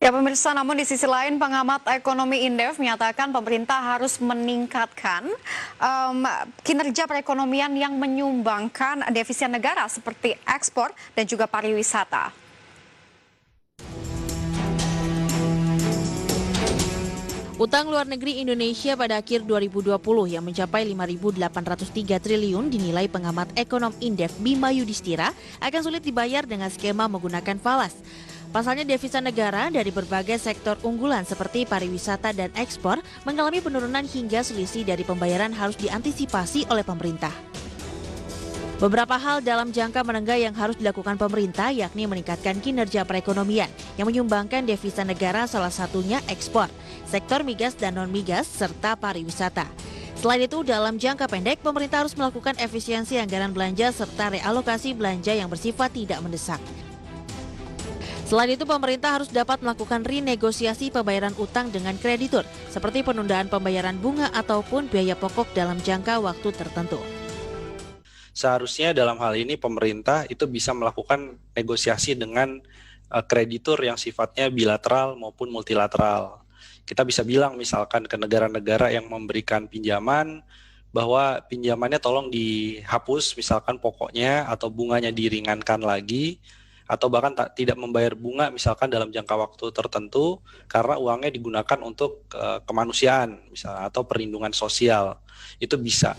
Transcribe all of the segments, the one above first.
Ya pemirsa, namun di sisi lain pengamat ekonomi Indef menyatakan pemerintah harus meningkatkan kinerja perekonomian yang menyumbangkan devisa negara seperti ekspor dan juga pariwisata. Utang luar negeri Indonesia pada akhir 2020 yang mencapai 5.803 triliun dinilai pengamat ekonom Indef Bima Yudhistira akan sulit dibayar dengan skema menggunakan falas. Pasalnya devisa negara dari berbagai sektor unggulan seperti pariwisata dan ekspor mengalami penurunan hingga selisih dari pembayaran harus diantisipasi oleh pemerintah. Beberapa hal dalam jangka menengah yang harus dilakukan pemerintah yakni meningkatkan kinerja perekonomian yang menyumbangkan devisa negara, salah satunya ekspor, sektor migas dan non-migas, serta pariwisata. Selain itu, dalam jangka pendek, pemerintah harus melakukan efisiensi anggaran belanja serta realokasi belanja yang bersifat tidak mendesak. Selain itu, pemerintah harus dapat melakukan renegosiasi pembayaran utang dengan kreditur, seperti penundaan pembayaran bunga ataupun biaya pokok dalam jangka waktu tertentu. Seharusnya dalam hal ini pemerintah itu bisa melakukan negosiasi dengan kreditur yang sifatnya bilateral maupun multilateral. Kita bisa bilang misalkan ke negara-negara yang memberikan pinjaman bahwa pinjamannya tolong dihapus misalkan pokoknya atau bunganya diringankan lagi, atau bahkan tidak membayar bunga misalkan dalam jangka waktu tertentu karena uangnya digunakan untuk kemanusiaan misalnya atau perlindungan sosial. Itu bisa.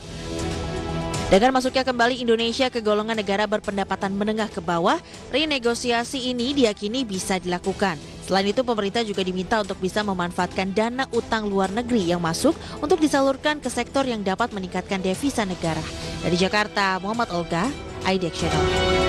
Dengan masuknya kembali Indonesia ke golongan negara berpendapatan menengah ke bawah, renegosiasi ini diyakini bisa dilakukan. Selain itu, pemerintah juga diminta untuk bisa memanfaatkan dana utang luar negeri yang masuk untuk disalurkan ke sektor yang dapat meningkatkan devisa negara. Dari Jakarta, Muhammad Olga, IDX Channel.